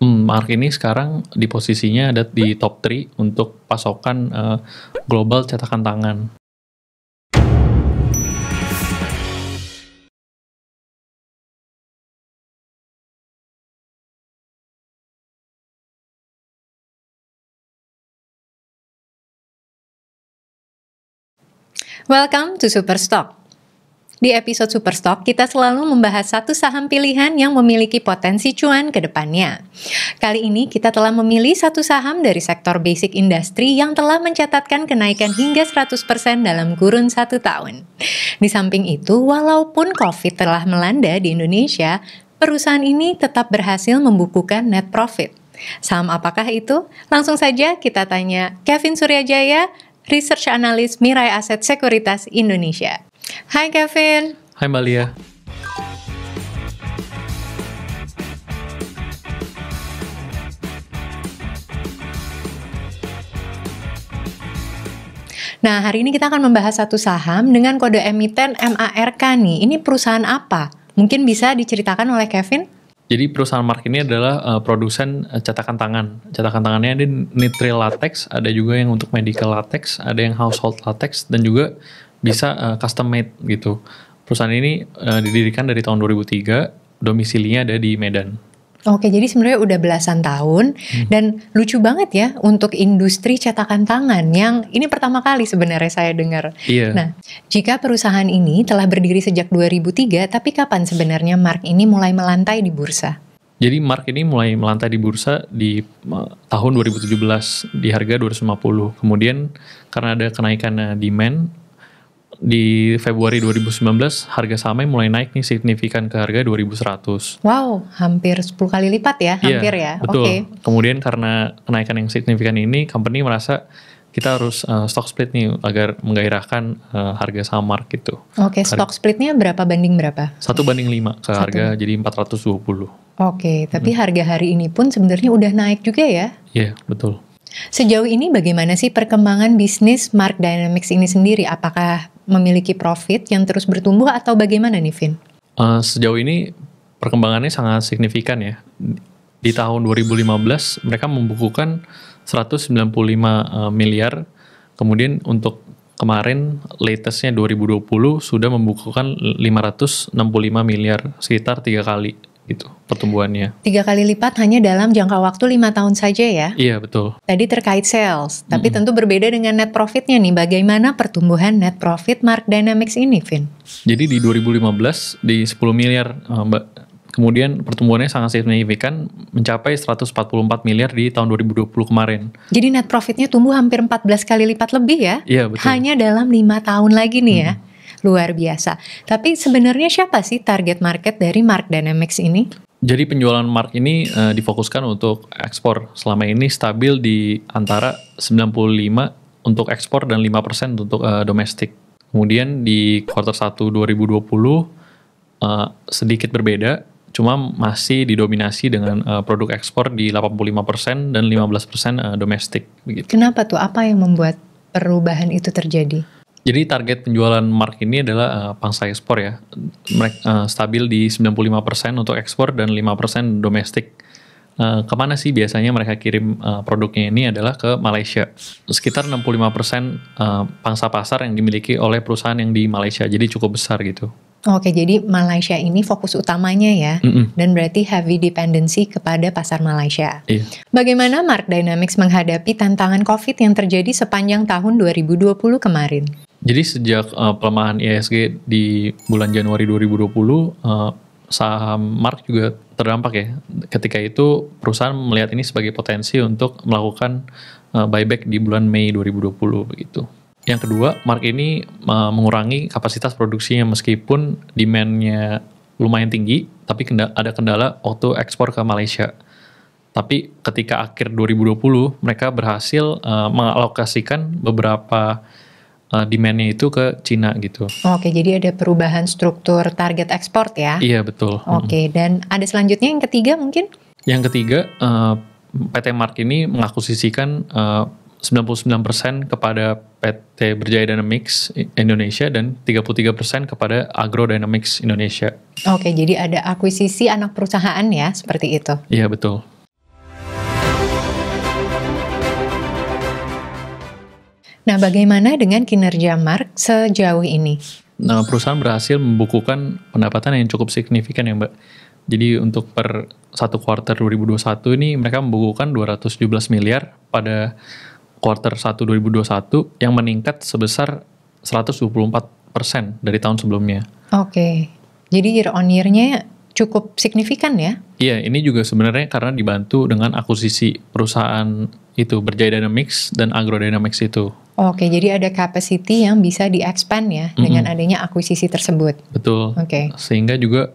Mark ini sekarang di posisinya ada di top 3 untuk pasokan global cetakan tangan. Welcome to Superstock. Di episode Superstock, kita selalu membahas satu saham pilihan yang memiliki potensi cuan ke depannya. Kali ini kita telah memilih satu saham dari sektor basic industry yang telah mencatatkan kenaikan hingga 100% dalam kurun 1 tahun. Di samping itu, walaupun COVID telah melanda di Indonesia, perusahaan ini tetap berhasil membukukan net profit. Saham apakah itu? Langsung saja kita tanya Kevin Suryajaya, Research Analyst Mirae Asset Sekuritas Indonesia. Hai Kevin. Hai Mbak Lia. Nah, hari ini kita akan membahas satu saham dengan kode emiten MARK nih. Ini perusahaan apa? Mungkin bisa diceritakan oleh Kevin? Jadi perusahaan Mark ini adalah produsen cetakan tangan. Cetakan tangannya ada nitrile latex, ada juga yang untuk medical latex, ada yang household latex, dan juga bisa custom made gitu. Perusahaan ini didirikan dari tahun 2003, domisilinya ada di Medan. Oke, jadi sebenarnya udah belasan tahun dan lucu banget ya untuk industri cetakan tangan yang ini pertama kali sebenarnya saya dengar. Iya. Nah, jika perusahaan ini telah berdiri sejak 2003, tapi kapan sebenarnya Mark ini mulai melantai di bursa? Jadi Mark ini mulai melantai di bursa di tahun 2017 di harga 250. Kemudian karena ada kenaikan demand, di Februari 2019 harga sahamnya mulai naik nih signifikan ke harga 2.100. Wow, hampir 10 kali lipat ya, hampir ya. Betul. Oke. Kemudian karena kenaikan yang signifikan ini, company merasa kita harus stock split nih agar menggairahkan harga saham Mark gitu. Oke, stock splitnya berapa banding berapa? 1:5 ke harga jadi 420. Oke, tapi harga hari ini pun sebenarnya udah naik juga ya? Iya, betul. Sejauh ini bagaimana sih perkembangan bisnis Mark Dynamics ini sendiri? Apakah memiliki profit yang terus bertumbuh atau bagaimana nih, Vin? Sejauh ini perkembangannya sangat signifikan ya. Di tahun 2015 mereka membukukan 195 miliar. Kemudian untuk kemarin latestnya 2020 sudah membukukan 565 miliar, sekitar 3 kali gitu pertumbuhannya. 3 kali lipat hanya dalam jangka waktu 5 tahun saja ya? Iya, betul. Tadi terkait sales, tapi tentu berbeda dengan net profitnya nih. Bagaimana pertumbuhan net profit Mark Dynamics ini, Vin? Jadi di 2015 di 10 miliar, Mbak. Kemudian pertumbuhannya sangat signifikan, mencapai 144 miliar di tahun 2020 kemarin. Jadi net profitnya tumbuh hampir 14 kali lipat lebih ya? Iya, betul. Hanya dalam 5 tahun lagi nih ya? Luar biasa. Tapi sebenarnya siapa sih target market dari Mark Dynamics ini? Jadi penjualan Mark ini difokuskan untuk ekspor. Selama ini stabil di antara 95 untuk ekspor dan 5% untuk domestik. Kemudian di kuartal 1 2020 sedikit berbeda, cuma masih didominasi dengan produk ekspor di 85% dan 15% domestik. Begitu. Kenapa tuh? Apa yang membuat perubahan itu terjadi? Jadi target penjualan Mark ini adalah pangsa ekspor ya. Mereka stabil di 95% untuk ekspor dan 5% domestik. Kemana sih biasanya mereka kirim produknya ini adalah ke Malaysia. Sekitar 65% pangsa pasar yang dimiliki oleh perusahaan yang di Malaysia. Jadi cukup besar gitu. Oke, jadi Malaysia ini fokus utamanya ya, dan berarti heavy dependency kepada pasar Malaysia. Iya. Bagaimana Mark Dynamics menghadapi tantangan COVID yang terjadi sepanjang tahun 2020 kemarin? Jadi sejak pelemahan IHSG di bulan Januari 2020, saham Mark juga terdampak ya. Ketika itu perusahaan melihat ini sebagai potensi untuk melakukan buyback di bulan Mei 2020 begitu. Yang kedua, Mark ini mengurangi kapasitas produksinya meskipun demand-nya lumayan tinggi, tapi ada kendala waktu ekspor ke Malaysia. Tapi ketika akhir 2020, mereka berhasil mengalokasikan beberapa demand-nya itu ke Cina gitu. Oke, jadi ada perubahan struktur target ekspor ya? Iya, betul. Oke, dan ada selanjutnya yang ketiga mungkin? Yang ketiga, PT Mark ini mengakuisisikan 99% kepada PT Berjaya Dynamics Indonesia dan 33% kepada Agro Dynamics Indonesia. Oke, jadi ada akuisisi anak perusahaan ya, seperti itu. Iya, betul. Nah, bagaimana dengan kinerja Mark sejauh ini? Nah, perusahaan berhasil membukukan pendapatan yang cukup signifikan ya Mbak. Jadi untuk per 1 kuartal 2021 ini mereka membukukan 217 miliar pada kuartal 1 2021 yang meningkat sebesar 124% dari tahun sebelumnya. Oke, jadi year on year-nya cukup signifikan ya? Iya, ini juga sebenarnya karena dibantu dengan akuisisi perusahaan itu, Berjaya Dynamics dan Agro Dynamics itu. Oke, jadi ada capacity yang bisa di-expand ya dengan adanya akuisisi tersebut. Betul. Oke. Sehingga juga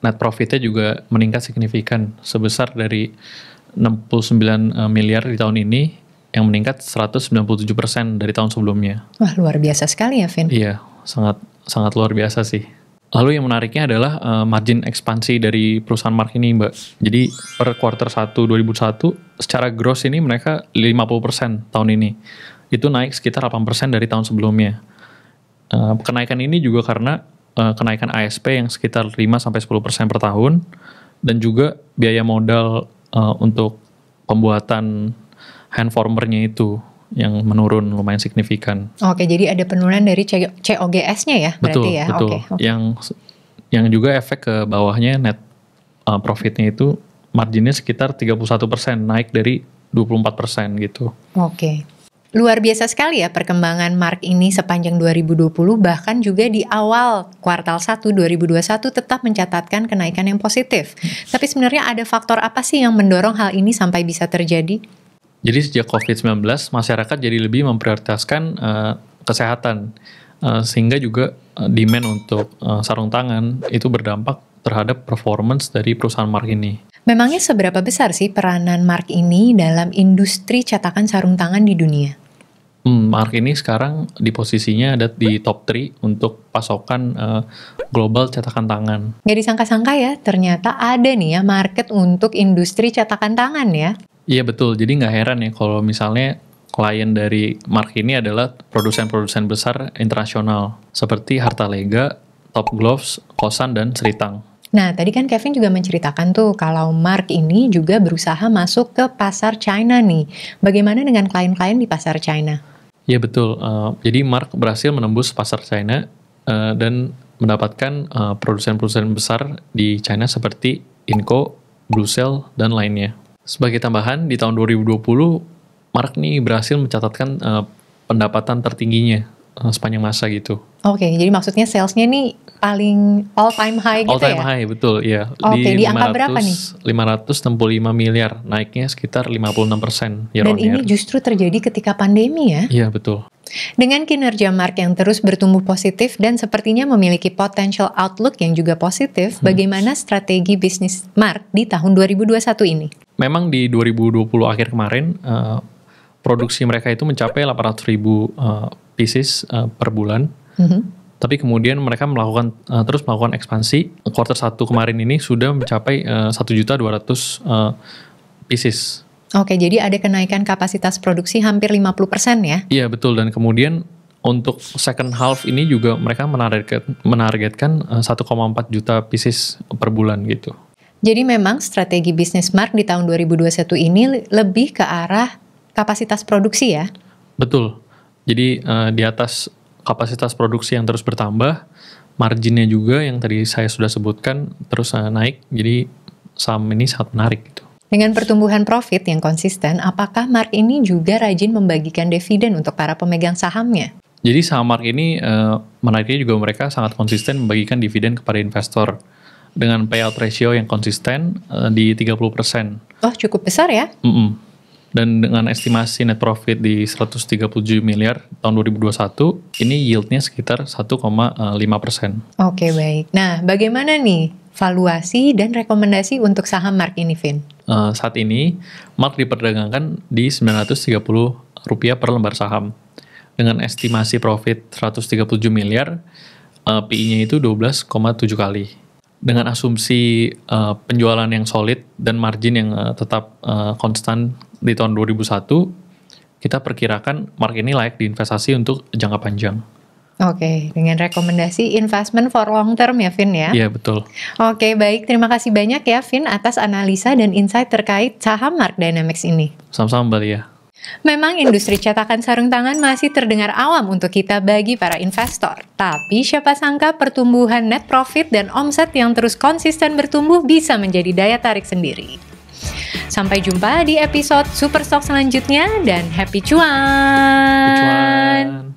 net profitnya juga meningkat signifikan sebesar dari 69 miliar di tahun ini yang meningkat 197% dari tahun sebelumnya. Wah, luar biasa sekali ya, Vin. Iya, sangat luar biasa sih. Lalu yang menariknya adalah margin ekspansi dari perusahaan Mark ini, Mbak. Jadi per kuartal 1 2021 secara gross ini mereka 50% tahun ini. Itu naik sekitar 8% dari tahun sebelumnya. Kenaikan ini juga karena kenaikan ASP yang sekitar 5-10% per tahun dan juga biaya modal untuk pembuatan handformernya itu yang menurun lumayan signifikan. Oke, jadi ada penurunan dari COGS-nya ya berarti ya? Betul. Oke. Yang juga efek ke bawahnya net profitnya itu marginnya sekitar 31%, naik dari 24% gitu. Oke. Luar biasa sekali ya perkembangan Mark ini sepanjang 2020, bahkan juga di awal kuartal 1 2021 tetap mencatatkan kenaikan yang positif. Tapi sebenarnya ada faktor apa sih yang mendorong hal ini sampai bisa terjadi? Jadi sejak COVID-19, masyarakat jadi lebih memprioritaskan kesehatan, sehingga juga demand untuk sarung tangan itu berdampak terhadap performance dari perusahaan Mark ini. Memangnya seberapa besar sih peranan Mark ini dalam industri cetakan sarung tangan di dunia? Mark ini sekarang di posisinya ada di top 3 untuk pasokan global cetakan tangan. Nggak disangka-sangka ya, ternyata ada nih ya market untuk industri cetakan tangan ya. Iya betul, jadi nggak heran ya kalau misalnya klien dari Mark ini adalah produsen-produsen besar internasional seperti Hartalega, Top Gloves, Kosan, dan Seritang. Nah, tadi kan Kevin juga menceritakan tuh kalau Mark ini juga berusaha masuk ke pasar China nih. Bagaimana dengan klien-klien di pasar China? Iya betul, jadi Mark berhasil menembus pasar China dan mendapatkan produsen-produsen besar di China seperti Inco, Blue Cell, dan lainnya. Sebagai tambahan, di tahun 2020, Mark nih berhasil mencatatkan pendapatan tertingginya sepanjang masa gitu. Oke, jadi maksudnya salesnya nih paling all time high gitu ya? All time high, betul, ya. Oke, di angka berapa nih? 565 miliar, naiknya sekitar 56% year Dan on year. ini justru terjadi ketika pandemi ya? Iya, betul. Dengan kinerja Mark yang terus bertumbuh positif dan sepertinya memiliki potential outlook yang juga positif, bagaimana strategi bisnis Mark di tahun 2021 ini? Memang di 2020 akhir kemarin, produksi mereka itu mencapai 800.000 pieces per bulan. Tapi kemudian mereka terus melakukan ekspansi. Kuartal 1 kemarin ini sudah mencapai 1.200.000 pieces. Oke, jadi ada kenaikan kapasitas produksi hampir 50% ya? Iya betul, dan kemudian untuk second half ini juga mereka menargetkan 1,4 juta pieces per bulan gitu. Jadi memang strategi bisnis Mark di tahun 2021 ini lebih ke arah kapasitas produksi ya? Betul, jadi di atas kapasitas produksi yang terus bertambah, marginnya juga yang tadi saya sudah sebutkan terus naik, jadi saham ini sangat menarik gitu. Dengan pertumbuhan profit yang konsisten, apakah Mark ini juga rajin membagikan dividen untuk para pemegang sahamnya? Jadi saham Mark ini menariknya juga mereka sangat konsisten membagikan dividen kepada investor dengan payout ratio yang konsisten di 30%. Oh, cukup besar ya? Dan dengan estimasi net profit di 137 miliar tahun 2021, ini yieldnya sekitar 1,5%. Oke, baik. Nah, bagaimana nih valuasi dan rekomendasi untuk saham Mark ini, Vin? Saat ini, Mark diperdagangkan di Rp930 per lembar saham. Dengan estimasi profit 137 miliar, PI-nya itu 12,7 kali. Dengan asumsi penjualan yang solid dan margin yang tetap konstan di tahun 2001, kita perkirakan Mark ini layak diinvestasi untuk jangka panjang. Oke, dengan rekomendasi investment for long term ya, Vin ya? Iya, betul. Oke, baik. Terima kasih banyak ya, Vin, atas analisa dan insight terkait saham Mark Dynamics ini. Sama-sama, Mbak Lia. Memang industri cetakan sarung tangan masih terdengar awam untuk kita bagi para investor. Tapi siapa sangka pertumbuhan net profit dan omset yang terus konsisten bertumbuh bisa menjadi daya tarik sendiri. Sampai jumpa di episode Superstock selanjutnya dan happy cuan! Happy cuan!